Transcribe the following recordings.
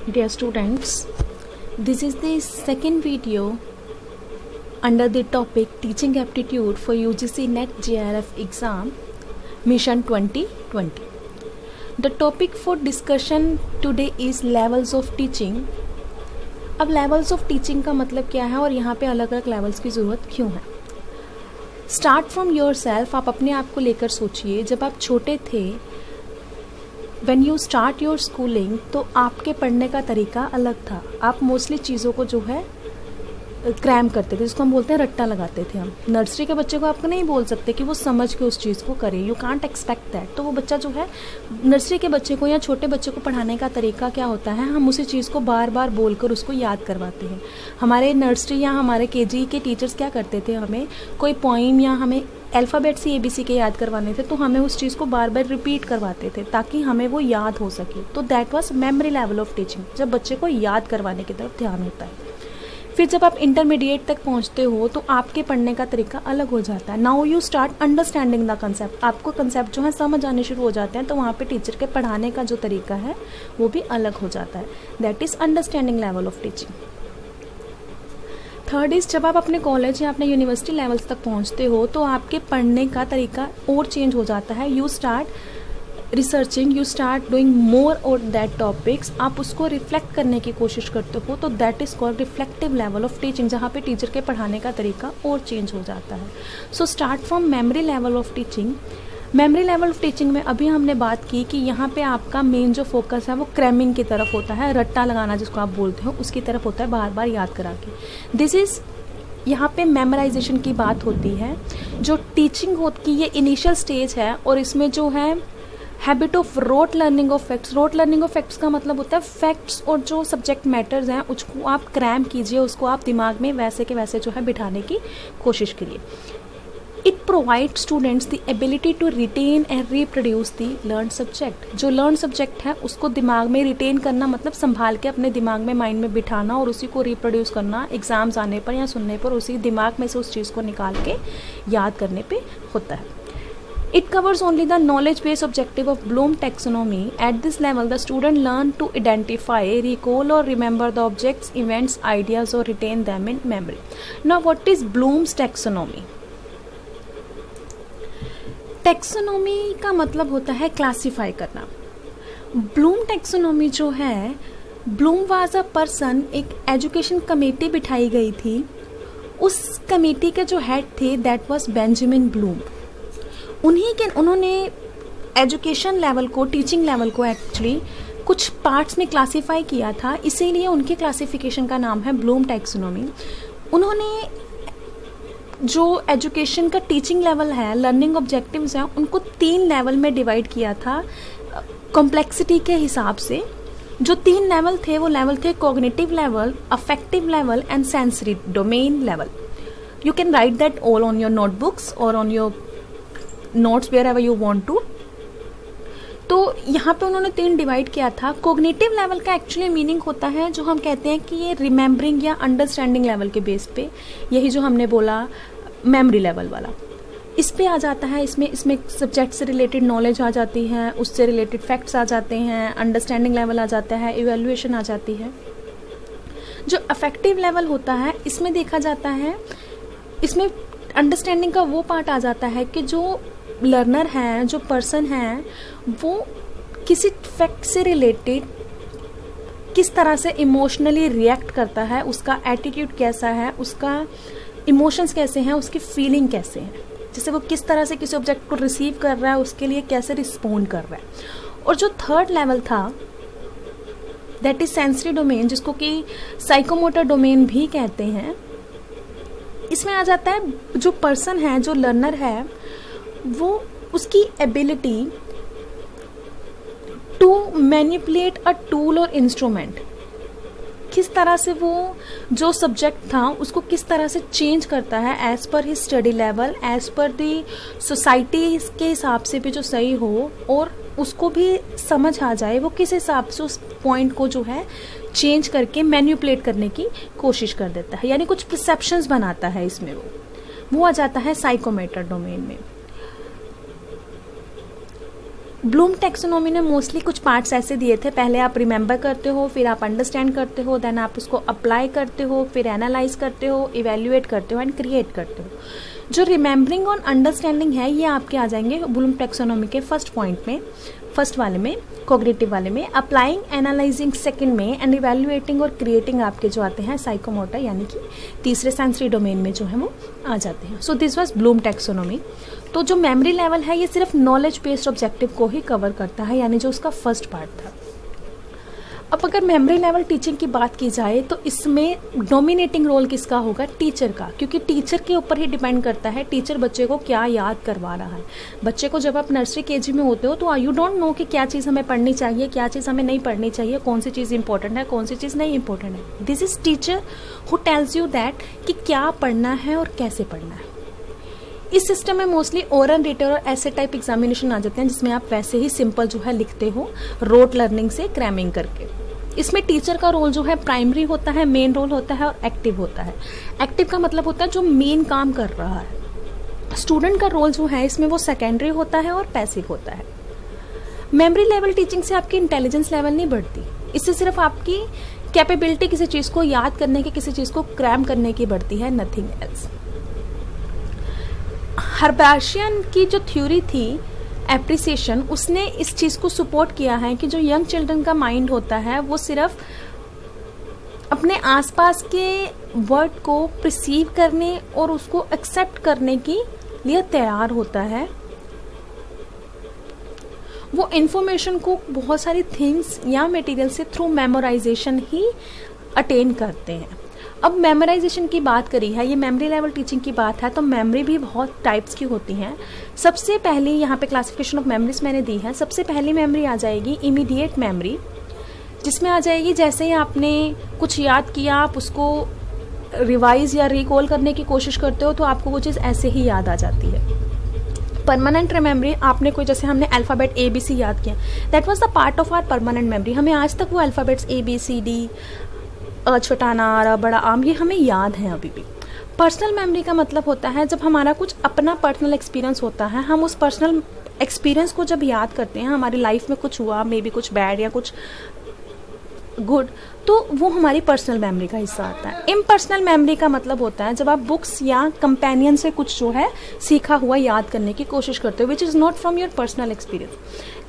Dear students, this is the second video under the topic Teaching Aptitude for UGC NET JRF exam Mission 2020. The topic for discussion today is levels of teaching. अब levels of teaching का मतलब क्या है और यहाँ पे अलग अलग levels की ज़रूरत क्यों है. Start from yourself. आप अपने आप को लेकर सोचिए. जब आप छोटे थे, When you start your schooling, तो आपके पढ़ने का तरीका अलग था. आप मोस्टली चीज़ों को जो है क्रैम करते थे, जिसको हम बोलते हैं रट्टा लगाते थे. हम नर्सरी के बच्चे को आपको नहीं बोल सकते कि वो समझ के उस चीज़ को करे. You can't expect that. तो वो बच्चा जो है नर्सरी के बच्चे को या छोटे बच्चे को पढ़ाने का तरीका क्या होता है, हम उसी चीज़ को बार बार बोलकर उसको याद करवाते हैं. हमारे नर्सरी या हमारे केजी के टीचर्स क्या करते थे, हमें कोई पोइम या हमें अल्फ़ाबेट से ABC के याद करवाने थे, तो हमें उस चीज़ को बार बार रिपीट करवाते थे ताकि हमें वो याद हो सके. तो that was memory level of teaching, जब बच्चे को याद करवाने की तरफ ध्यान होता है. फिर जब आप इंटरमीडिएट तक पहुंचते हो तो आपके पढ़ने का तरीका अलग हो जाता है. Now you start understanding the concept. आपको कंसेप्ट जो है समझ आने शुरू हो जाते हैं, तो वहाँ पे टीचर के पढ़ाने का जो तरीका है वो भी अलग हो जाता है. That is understanding level of teaching. Third is जब आप अपने कॉलेज या अपने यूनिवर्सिटी लेवल्स तक पहुंचते हो तो आपके पढ़ने का तरीका और चेंज हो जाता है. You start researching, you start doing more और दैट टॉपिक्स. आप उसको रिफ्लेक्ट करने की कोशिश करते हो, तो that is called reflective level of teaching, जहाँ पे टीचर के पढ़ाने का तरीका और चेंज हो जाता है. So start from memory level of teaching. Memory level of teaching में अभी हमने बात की कि यहाँ पे आपका मेन जो फोकस है वो क्रैमिंग की तरफ होता है, रट्टा लगाना जिसको आप बोलते हो उसकी तरफ होता है, बार बार याद करा के. दिस इज़ यहाँ पे मेमोराइजेशन की बात होती है. जो टीचिंग होती है ये इनिशियल स्टेज है और इसमें जो है habit of rote learning of facts. Rote learning of facts का मतलब होता है फैक्ट्स और जो सब्जेक्ट मैटर्स हैं उसको आप क्रैम कीजिए, उसको आप दिमाग में वैसे के वैसे जो है बिठाने की कोशिश करिए. It provides students the ability to retain and reproduce the learned subject. जो learned subject है उसको दिमाग में retain करना मतलब संभाल के अपने दिमाग में माइंड में बिठाना और उसी को reproduce करना एग्जाम्स आने पर या सुनने पर उसी दिमाग में से उस चीज़ को निकाल के याद करने पे होता है. It covers only the knowledge-based objective of Bloom taxonomy. At this level, the student learn to identify, recall or remember the objects, events, ideas or retain them in memory. Now, what is Bloom's taxonomy? Taxonomy का मतलब होता है classify करना. Bloom taxonomy जो है, Bloom was a person, एक education committee बिठाई गई थी. उस कमेटी के जो हेड थे दैट वाज बेंजामिन ब्लूम. उन्होंने एजुकेशन लेवल को, टीचिंग लेवल को एक्चुअली कुछ पार्ट्स में क्लासीफाई किया था, इसीलिए उनके क्लासिफिकेशन का नाम है ब्लूम टैक्सोनॉमी. उन्होंने जो एजुकेशन का टीचिंग लेवल है, लर्निंग ऑब्जेक्टिव्स हैं, उनको 3 लेवल में डिवाइड किया था कॉम्प्लेक्सिटी के हिसाब से. जो 3 लेवल थे वो लेवल थे cognitive level, affective level and sensory domain level. You can write that all on your notebooks और on your notes wherever you want to. तो यहाँ पे उन्होंने 3 डिवाइड किया था. कॉग्निटिव लेवल का एक्चुअली मीनिंग होता है जो हम कहते हैं कि ये रिमेम्बरिंग या अंडरस्टैंडिंग लेवल के बेस पे, यही जो हमने बोला मेमोरी लेवल वाला, इस पे आ जाता है. इसमें सब्जेक्ट से रिलेटेड नॉलेज आ जाती है, उससे रिलेटेड फैक्ट्स आ जाते हैं, अंडरस्टैंडिंग लेवल आ जाता है, इवैल्यूएशन आ जाती है. जो अफेक्टिव लेवल होता है इसमें देखा जाता है, इसमें अंडरस्टैंडिंग का वो पार्ट आ जाता है कि जो लर्नर है, जो पर्सन है, वो किसी फैक्ट से रिलेटेड किस तरह से इमोशनली रिएक्ट करता है, उसका एटीट्यूड कैसा है, उसका इमोशंस कैसे हैं, उसकी फीलिंग कैसे है, जैसे वो किस तरह से किसी ऑब्जेक्ट को रिसीव कर रहा है, उसके लिए कैसे रिस्पोंड कर रहा है. और जो थर्ड लेवल था दैट इज सेंसरी डोमेन, जिसको कि साइकोमोटर डोमेन भी कहते हैं. इसमें आ जाता है जो पर्सन है, जो लर्नर है, वो उसकी ability to manipulate a tool और इंस्ट्रूमेंट, किस तरह से वो जो सब्जेक्ट था उसको किस तरह से चेंज करता है as per his study level, as per the society के हिसाब से भी जो सही हो और उसको भी समझ आ जाए वो किस हिसाब से उस पॉइंट को जो है चेंज करके मैनिपुलेट करने की कोशिश कर देता है, यानी कुछ परसेप्शंस बनाता है. इसमें वो आ जाता है साइकोमेटर डोमेन में. ब्लूम टैक्सोनॉमी ने मोस्टली कुछ पार्ट्स ऐसे दिए थे, पहले आप रिमेंबर करते हो, फिर आप अंडरस्टैंड करते हो, देन आप उसको अप्लाई करते हो, फिर एनालाइज करते हो, इवेल्युएट करते हो एंड क्रिएट करते हो। जो रिमेंबरिंग और अंडरस्टैंडिंग है ये आपके आ जाएंगे ब्लूम टैक्सोनॉमी के फर्स्ट पॉइंट में, फर्स्ट वाले में, कोग्निटिव वाले में। अप्लाइंग एनालाइजिंग सेकंड में एंड इवेल्युएटिंग और क्रिएटिंग आपके जो आते हैं साइकोमोटर यानी कि तीसरे सेंसरी डोमेन में जो है वो आ जाते हैं। So this was Bloom taxonomy. तो जो मेमोरी लेवल है ये सिर्फ नॉलेज बेस्ड ऑब्जेक्टिव को ही कवर करता है, यानी जो उसका फर्स्ट पार्ट था। अब अगर मेमोरी लेवल टीचिंग की बात की जाए तो इसमें डोमिनेटिंग रोल किसका होगा? टीचर का, क्योंकि टीचर के ऊपर ही डिपेंड करता है टीचर बच्चे को क्या याद करवा रहा है। बच्चे को जब आप नर्सरी केजी में होते हो तो यू डोंट नो कि क्या चीज़ हमें पढ़नी चाहिए, क्या चीज़ हमें नहीं पढ़नी चाहिए, कौन सी चीज़ इंपॉर्टेंट है, कौन सी चीज़ नहीं इंपॉर्टेंट है। This is teacher who tells you that कि क्या पढ़ना है और कैसे पढ़ना है। इस सिस्टम में मोस्टली ओरल, रिटन और ऐसे टाइप एग्जामिनेशन आ जाते हैं जिसमें आप वैसे ही सिंपल जो है लिखते हो रोट लर्निंग से क्रैमिंग करके। इसमें टीचर का रोल जो है प्राइमरी होता है, मेन रोल होता है और एक्टिव होता है। एक्टिव का मतलब होता है जो मेन काम कर रहा है। स्टूडेंट का रोल जो है इसमें वो सेकेंडरी होता है और पैसिव होता है। मेमोरी लेवल टीचिंग से आपकी इंटेलिजेंस लेवल नहीं बढ़ती, इससे सिर्फ आपकी कैपेबिलिटी किसी चीज को याद करने की, किसी चीज को क्रैम करने की बढ़ती है, नथिंग एल्स। हर्बाशियन की जो थ्योरी थी एप्रिसिएशन, उसने इस चीज़ को सपोर्ट किया है कि जो यंग चिल्ड्रन का माइंड होता है वो सिर्फ अपने आसपास के वर्ड को रिसीव करने और उसको एक्सेप्ट करने के लिए तैयार होता है। वो इंफॉर्मेशन को बहुत सारी थिंग्स या मटेरियल से थ्रू मेमोराइजेशन ही अटेन करते हैं। अब मेमोराइजेशन की बात करी है, ये मेमोरी लेवल टीचिंग की बात है, तो मेमोरी भी बहुत टाइप्स की होती हैं। सबसे पहले यहाँ पे क्लासिफिकेशन ऑफ मेमोरीज मैंने दी है। सबसे पहली मेमोरी आ जाएगी इमीडिएट मेमोरी, जिसमें आ जाएगी जैसे ही आपने कुछ याद किया आप उसको रिवाइज या रिकॉल करने की कोशिश करते हो तो आपको वो चीज़ ऐसे ही याद आ जाती है। परमानेंट मेमोरी, आपने कोई, जैसे हमने अल्फ़ाबेट ABC याद किया, that was the part of our permanent memory. हमें आज तक वो अल्फ़ाबेट्स ABCD, छोटा अनार, बड़ा आम, ये हमें याद है अभी भी। पर्सनल मेमोरी का मतलब होता है जब हमारा कुछ अपना पर्सनल एक्सपीरियंस होता है, हम उस पर्सनल एक्सपीरियंस को जब याद करते हैं, हमारी लाइफ में कुछ हुआ, मे बी कुछ बैड या कुछ गुड, तो वो हमारी पर्सनल मेमोरी का हिस्सा आता है। इम्पर्सनल मेमोरी का मतलब होता है जब आप बुक्स या कंपेनियन से कुछ जो है सीखा हुआ याद करने की कोशिश करते हो, which is not from your personal experience.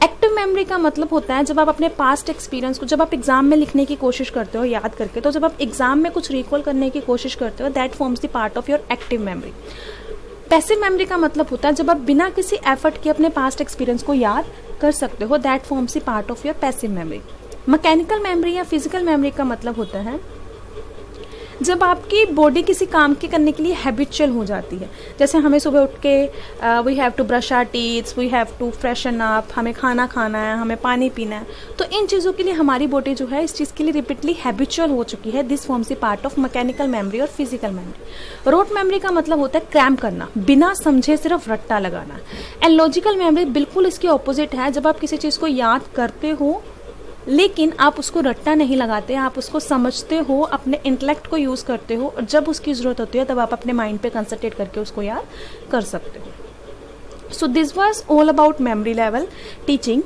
Active memory का मतलब होता है जब आप अपने पास्ट एक्सपीरियंस को, जब आप एग्जाम में लिखने की कोशिश करते हो याद करके, तो जब आप एग्जाम में कुछ रिकॉल करने की कोशिश करते हो, that forms the part of your active memory. Passive memory का मतलब होता है जब आप बिना किसी एफर्ट के अपने पास्ट एक्सपीरियंस को याद कर सकते हो, that forms the part of your passive memory. Mechanical memory या फिजिकल मेमोरी का मतलब होता है जब आपकी बॉडी किसी काम के करने के लिए हैबिचुअल हो जाती है। जैसे हमें सुबह उठ के we have to brush our teeths, we have to freshen up, हमें खाना खाना है, हमें पानी पीना है, तो इन चीज़ों के लिए हमारी बॉडी जो है इस चीज़ के लिए रिपीटली हैबिचुअल हो चुकी है। This forms the part of mechanical memory और फिजिकल मेमोरी। रोट मेमोरी का मतलब होता है क्रैम करना, बिना समझे सिर्फ रट्टा लगाना। एंड लॉजिकल मेमोरी बिल्कुल इसके ऑपोजिट है, जब आप किसी चीज़ को याद करते हो लेकिन आप उसको रट्टा नहीं लगाते, आप उसको समझते हो, अपने इंटेलेक्ट को यूज़ करते हो, और जब उसकी ज़रूरत होती है तब आप अपने माइंड पे कंसंट्रेट करके उसको याद कर सकते हो। So this was all about memory level teaching.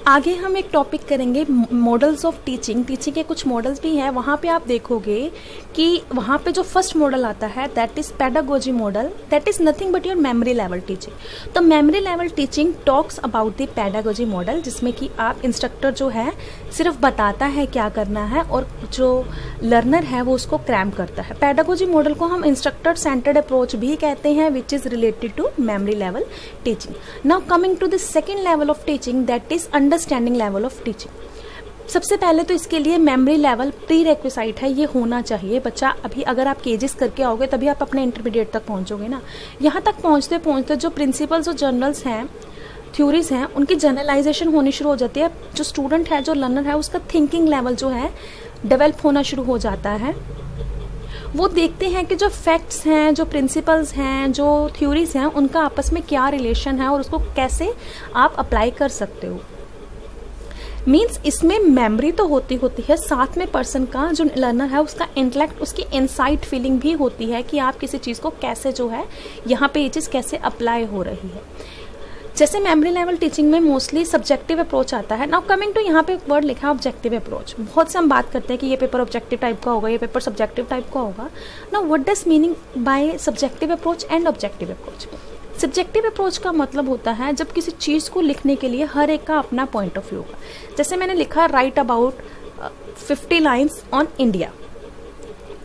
आगे हम एक टॉपिक करेंगे मॉडल्स ऑफ टीचिंग। टीचिंग के कुछ मॉडल्स भी हैं, वहाँ पे आप देखोगे कि वहाँ पे जो फर्स्ट मॉडल आता है that is pedagogy model, that is nothing but your memory level teaching. तो memory level teaching talks about the pedagogy model, जिसमें कि आप इंस्ट्रक्टर जो है सिर्फ बताता है क्या करना है और जो लर्नर है वो उसको क्रैम करता है। पेडागोजी मॉडल को हम इंस्ट्रक्टर सेंटर्ड अप्रोच भी कहते हैं, which is related to memory level teaching. Now coming to the second level of teaching, that is understanding level of teaching. सबसे पहले तो इसके लिए मेमोरी लेवल प्री रिक्विसाइट है, ये होना चाहिए। बच्चा अभी अगर आप केजेस करके आओगे तभी आप अपने इंटरमीडिएट तक पहुंचोगे ना। यहाँ तक पहुंचते पहुंचते जो प्रिंसिपल्स और जर्नल्स हैं, थ्योरीज हैं, उनकी जनरलाइजेशन होनी शुरू हो जाती है। जो स्टूडेंट है, जो लर्नर है, उसका थिंकिंग लेवल जो है डेवलप होना शुरू हो जाता है। वो देखते हैं कि जो फैक्ट्स हैं, जो प्रिंसिपल्स हैं, जो थ्योरीज हैं, उनका आपस में क्या रिलेशन है और उसको कैसे आप अप्लाई कर सकते हो। मीन्स इसमें मेमोरी तो होती है, साथ में पर्सन का जो लर्नर है उसका इंटेलेक्ट, उसकी इनसाइट फीलिंग भी होती है कि आप किसी चीज़ को कैसे जो है यहाँ पे ये चीज़ कैसे अप्लाई हो रही है। जैसे मेमोरी लेवल टीचिंग में मोस्टली सब्जेक्टिव अप्रोच आता है। नाउ कमिंग टू, यहाँ पे एक वर्ड लिखा है ऑब्जेक्टिव अप्रोच। बहुत से हम बात करते हैं कि ये पेपर ऑब्जेक्टिव टाइप का होगा, ये पेपर सब्जेक्टिव टाइप का होगा। Now what does meaning bye subjective approach and objective approach? Subjective approach का मतलब होता है जब किसी चीज़ को लिखने के लिए हर एक का अपना पॉइंट ऑफ व्यू होगा। जैसे मैंने लिखा right about 50 lines on India.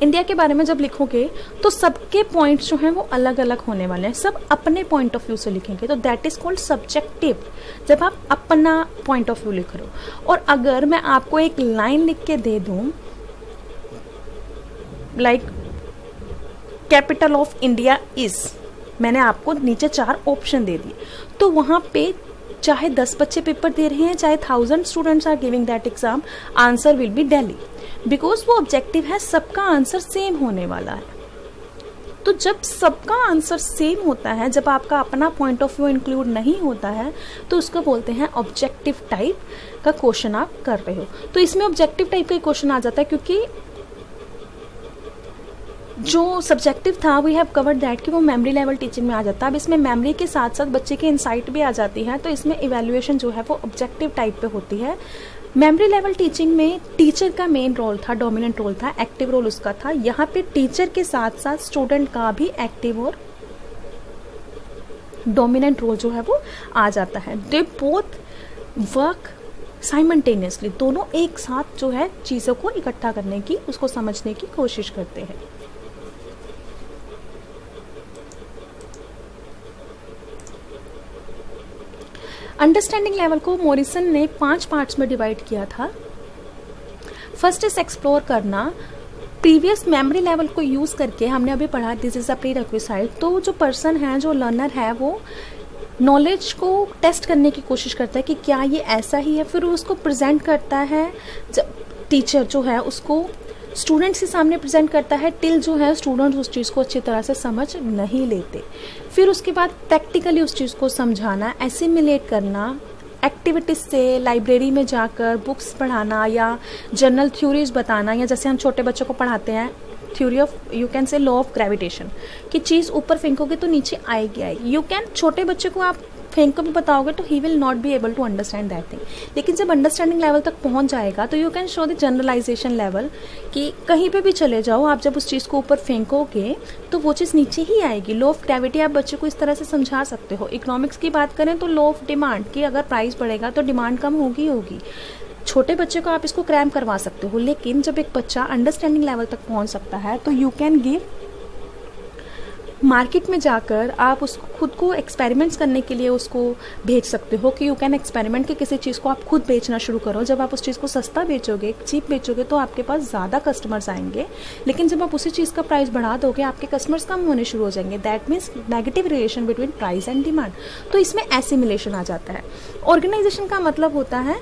India के बारे में जब लिखोगे तो सबके पॉइंट्स जो हैं वो अलग अलग होने वाले हैं, सब अपने पॉइंट ऑफ व्यू से लिखेंगे, तो दैट इज कॉल्ड सब्जेक्टिव, जब आप अपना पॉइंट ऑफ व्यू लिख रहे हो। और अगर मैं आपको एक लाइन लिख के दे दूं like capital of India is, मैंने आपको नीचे 4 ऑप्शन दे दिए, तो वहां पे चाहे 10 बच्चे पेपर दे रहे हैं, चाहे 1000 students are giving that exam, answer will be Delhi, because वो ऑब्जेक्टिव है, सबका आंसर सेम होने वाला है। तो जब सबका आंसर सेम होता है, जब आपका अपना पॉइंट ऑफ व्यू इंक्लूड नहीं होता है, तो उसको बोलते हैं ऑब्जेक्टिव टाइप का क्वेश्चन आप कर रहे हो। तो इसमें ऑब्जेक्टिव टाइप का क्वेश्चन आ जाता है, क्योंकि जो सब्जेक्टिव था वी हैव कवर्ड दैट कि वो मेमोरी लेवल टीचिंग में आ जाता है। अब इसमें मेमोरी के साथ साथ बच्चे की इंसाइट भी आ जाती है, तो इसमें इवैल्यूएशन जो है वो ऑब्जेक्टिव टाइप पे होती है। मेमोरी लेवल टीचिंग में टीचर का मेन रोल था, डोमिनेंट रोल था, एक्टिव रोल उसका था। यहाँ पे टीचर के साथ साथ स्टूडेंट का भी एक्टिव और डोमिनेंट रोल जो है वो आ जाता है। दे बोथ वर्क साइमल्टेनियसली, दोनों एक साथ जो है चीज़ों को इकट्ठा करने की, उसको समझने की कोशिश करते हैं। अंडरस्टैंडिंग लेवल को मॉरिसन ने 5 पार्ट्स में डिवाइड किया था। फर्स्ट इज एक्सप्लोर करना, प्रीवियस मेमोरी लेवल को यूज करके हमने अभी पढ़ा this is a pre requisite. तो जो पर्सन है, जो लर्नर है, वो नॉलेज को टेस्ट करने की कोशिश करता है कि क्या ये ऐसा ही है, फिर वो उसको प्रेजेंट करता है। जब टीचर जो है उसको स्टूडेंट्स के सामने प्रेजेंट करता है, टिल जो है स्टूडेंट्स उस चीज़ को अच्छी तरह से समझ नहीं लेते। फिर उसके बाद प्रैक्टिकली उस चीज़ को समझाना, एसिमिलेट करना, एक्टिविटीज से लाइब्रेरी में जाकर बुक्स पढ़ाना या जनरल थ्योरीज बताना, या जैसे हम छोटे बच्चों को पढ़ाते हैं theory of, you can say law of gravitation, कि चीज़ ऊपर फेंकोगे तो नीचे आएगी। यू कैन, छोटे बच्चे को आप फेंक को भी बताओगे तो ही will not be able to understand that thing, लेकिन जब अंडरस्टैंडिंग लेवल तक पहुंच जाएगा तो you can show the generalisation level, कि कहीं पे भी चले जाओ आप, जब उस चीज़ को ऊपर फेंकोगे तो वो चीज़ नीचे ही आएगी। लॉ ऑफ ग्रेविटी आप बच्चे को इस तरह से समझा सकते हो। इकोनॉमिक्स की बात करें तो लॉ ऑफ डिमांड, कि अगर प्राइस बढ़ेगा तो डिमांड कम होगी। छोटे बच्चे को आप इसको क्रैम करवा सकते हो, लेकिन जब एक बच्चा अंडरस्टैंडिंग लेवल तक पहुंच सकता है तो यू कैन गिव, मार्केट में जाकर आप उसको खुद को एक्सपेरिमेंट्स करने के लिए उसको भेज सकते हो, कि यू कैन एक्सपेरिमेंट कि किसी चीज़ को आप खुद बेचना शुरू करो। जब आप उस चीज़ को सस्ता बेचोगे, चीप बेचोगे, तो आपके पास ज़्यादा कस्टमर्स आएंगे, लेकिन जब आप उसी चीज़ का प्राइस बढ़ा दोगे आपके कस्टमर्स कम होने शुरू हो जाएंगे। That means negative relation between price and demand. तो इसमें एसिमिलेशन आ जाता है। ऑर्गेनाइजेशन का मतलब होता है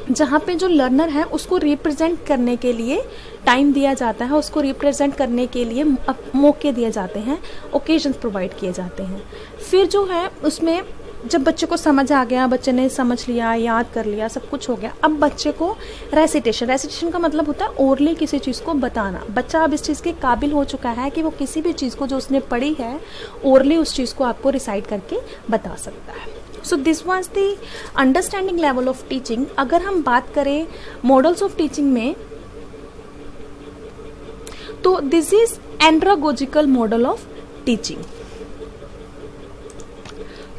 जहाँ पे जो लर्नर है उसको रिप्रेजेंट करने के लिए टाइम दिया जाता है, उसको रिप्रेजेंट करने के लिए मौके दिए जाते हैं, ओकेजन्स प्रोवाइड किए जाते हैं। फिर जो है उसमें जब बच्चे को समझ आ गया, बच्चे ने समझ लिया, याद कर लिया, सब कुछ हो गया, अब बच्चे को रेसिटेशन का मतलब होता है ओरली किसी चीज़ को बताना। बच्चा अब इस चीज़ के काबिल हो चुका है कि वो किसी भी चीज़ को जो उसने पढ़ी है ओरली उस चीज़ को आपको रिसाइट करके बता सकता है। So this was the understanding level of teaching. अगर हम बात करें मॉडल्स ऑफ टीचिंग में, तो this is andragogical model of teaching.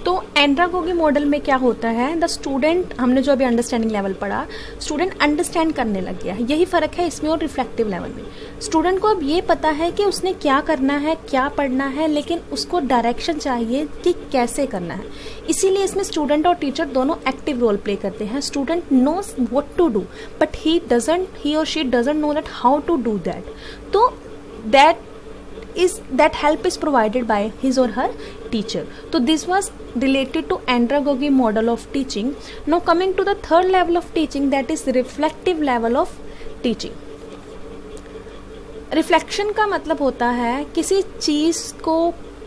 तो एंड्रागोगी मॉडल में क्या होता है, द स्टूडेंट, हमने जो अभी अंडरस्टैंडिंग लेवल पढ़ा, स्टूडेंट अंडरस्टैंड करने लग गया है। यही फर्क है इसमें और रिफ्लेक्टिव लेवल में। स्टूडेंट को अब ये पता है कि उसने क्या करना है, क्या पढ़ना है, लेकिन उसको डायरेक्शन चाहिए कि कैसे करना है। इसीलिए इसमें स्टूडेंट और टीचर दोनों एक्टिव रोल प्ले करते हैं। Student knows what to do, but he और she doesn't know that how to do that. तो that help is provided by his or her teacher. So this was related to andragogy model of teaching. Now coming to the third level of teaching, that is reflective level of teaching. Reflection का मतलब होता है किसी चीज़ को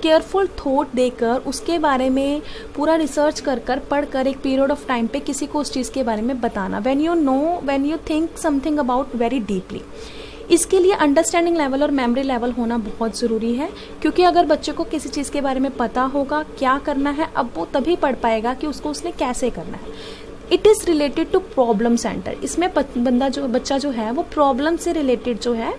careful thought देकर उसके बारे में पूरा रिसर्च कर कर पढ़ कर एक पीरियड ऑफ टाइम पे किसी को उस चीज़ के बारे में बताना, when you think something about very deeply. इसके लिए अंडरस्टैंडिंग लेवल और मेमोरी लेवल होना बहुत ज़रूरी है, क्योंकि अगर बच्चे को किसी चीज़ के बारे में पता होगा क्या करना है, अब वो तभी पढ़ पाएगा कि उसको उसने कैसे करना है। It is related to problem centre. इसमें बच्चा जो है वो प्रॉब्लम से रिलेटेड जो है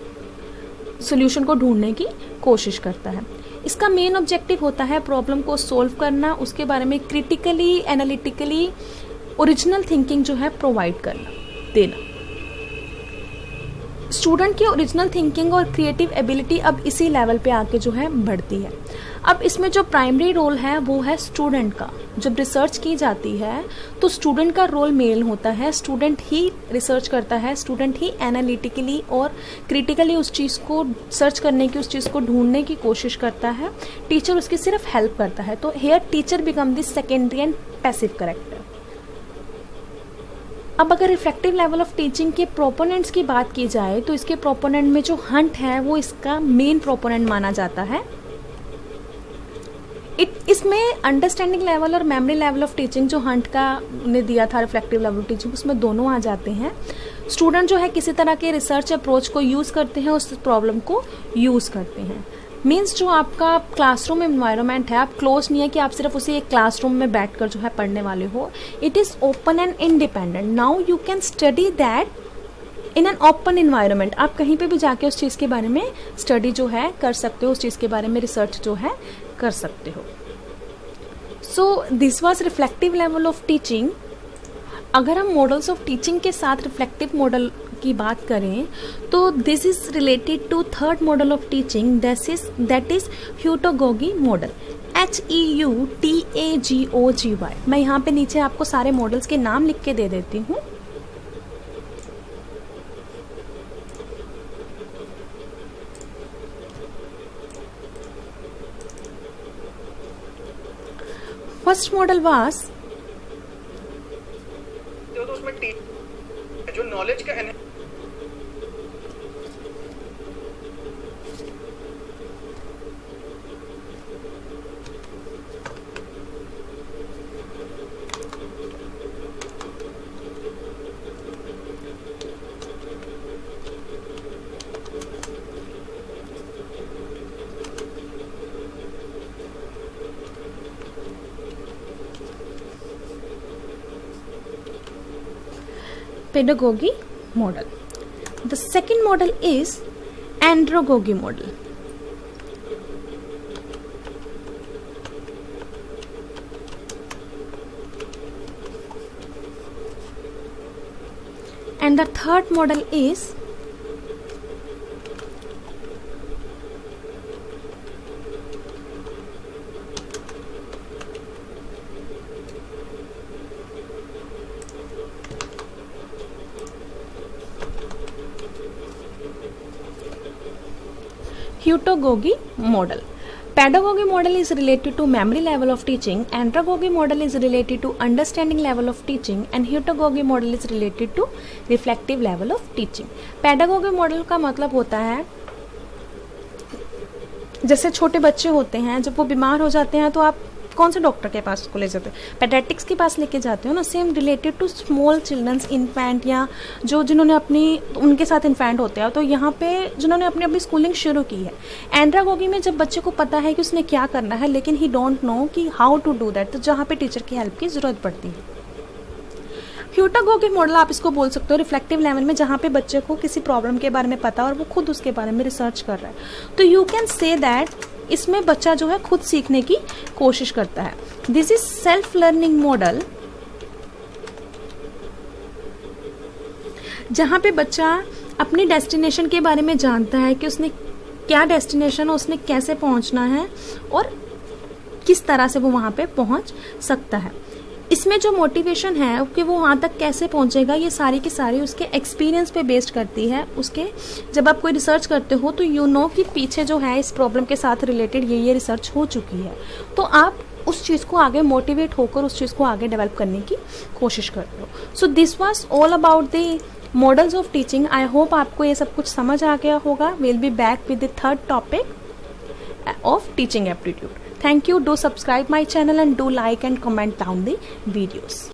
सोल्यूशन को ढूंढने की कोशिश करता है। इसका मेन ऑब्जेक्टिव होता है प्रॉब्लम को सोल्व करना, उसके बारे में क्रिटिकली एनालिटिकली ओरिजिनल थिंकिंग जो है प्रोवाइड करना देना। स्टूडेंट की ओरिजिनल थिंकिंग और क्रिएटिव एबिलिटी अब इसी लेवल पे आके जो है बढ़ती है। अब इसमें जो प्राइमरी रोल है वो है स्टूडेंट का। जब रिसर्च की जाती है तो स्टूडेंट का रोल मेल होता है, स्टूडेंट ही रिसर्च करता है, स्टूडेंट ही एनालिटिकली और क्रिटिकली उस चीज़ को सर्च करने की, उस चीज़ को ढूंढने की कोशिश करता है। टीचर उसकी सिर्फ हेल्प करता है। तो here teacher become this secondary and passive character. अब अगर रिफ्लेक्टिव लेवल ऑफ टीचिंग के प्रोपोनेंट्स की बात की जाए तो इसके प्रोपोनेंट में जो हंट है वो इसका मेन प्रोपोनेंट माना जाता है। इसमें अंडरस्टैंडिंग लेवल और मेमोरी लेवल ऑफ टीचिंग जो हंट का ने दिया था रिफ्लेक्टिव लेवल ऑफ टीचिंग, उसमें दोनों आ जाते हैं। स्टूडेंट जो है किसी तरह के रिसर्च अप्रोच को यूज़ करते हैं, उस प्रॉब्लम को यूज़ करते हैं। मीन्स जो आपका क्लासरूम एनवायरनमेंट है, आप क्लोज नहीं है कि आप सिर्फ उसी एक क्लासरूम में बैठकर जो है पढ़ने वाले हो। It is open and independent. Now you can study that in an open environment. आप कहीं पे भी जाके उस चीज़ के बारे में स्टडी जो है कर सकते हो, उस चीज़ के बारे में रिसर्च जो है कर सकते हो। So this was reflective level of teaching. अगर हम मॉडल्स ऑफ टीचिंग के साथ रिफ्लेक्टिव मॉडल की बात करें तो this is related to third model of teaching, that is heutagogy model, HEUTAGOGY। मैं यहाँ पे नीचे आपको सारे मॉडल्स के नाम लिख के दे देती हूँ। फर्स्ट मॉडल वाज तो उसमें जो नॉलेज का pedagogy model. The second model is andragogy model. And the third model is Heutagogy model. Pedagogy model is related to memory level of teaching, andragogy model is related to understanding level of teaching, and heutagogy model is related to reflective level of teaching. Pedagogy model का मतलब होता है जैसे छोटे बच्चे होते हैं, जब वो बीमार हो जाते हैं तो आप कौन से डॉक्टर के पास उसको ले जाते हो? पेडियाट्रिक्स के पास लेके जाते हो ना। Same related to small childrens, infant या जिन्होंने उनके साथ इन्फेंट होते हैं, तो यहाँ पे जिन्होंने अपनी स्कूलिंग शुरू की है। एंड्रागोगी में जब बच्चे को पता है कि उसने क्या करना है लेकिन ही डोंट नो कि हाउ टू डू दैट, तो जहाँ पे टीचर की हेल्प की जरूरत पड़ती है। ह्यूटागोगी मॉडल आप इसको बोल सकते हो रिफ्लेक्टिव लेवल में, जहाँ पे बच्चे को किसी प्रॉब्लम के बारे में पता और वो खुद उसके बारे में रिसर्च कर रहा है। तो यू कैन से दैट इसमें बच्चा जो है खुद सीखने की कोशिश करता है। This is self learning model, जहां पे बच्चा अपनी डेस्टिनेशन के बारे में जानता है कि उसने क्या डेस्टिनेशन है, उसने कैसे पहुंचना है और किस तरह से वो वहां पे पहुंच सकता है। इसमें जो मोटिवेशन है कि वो वहाँ तक कैसे पहुँचेगा, ये सारी की सारी उसके एक्सपीरियंस पे बेस्ड करती है। उसके जब आप कोई रिसर्च करते हो तो यू नो कि पीछे जो है इस प्रॉब्लम के साथ रिलेटेड ये रिसर्च हो चुकी है, तो आप उस चीज़ को आगे मोटिवेट होकर उस चीज़ को आगे डेवलप करने की कोशिश करते हो। So this was all about the models of teaching. I hope आपको ये सब कुछ समझ आ गया होगा। Will be back with the third topic of teaching aptitude. Thank you. Do subscribe my channel and do like and comment down the videos.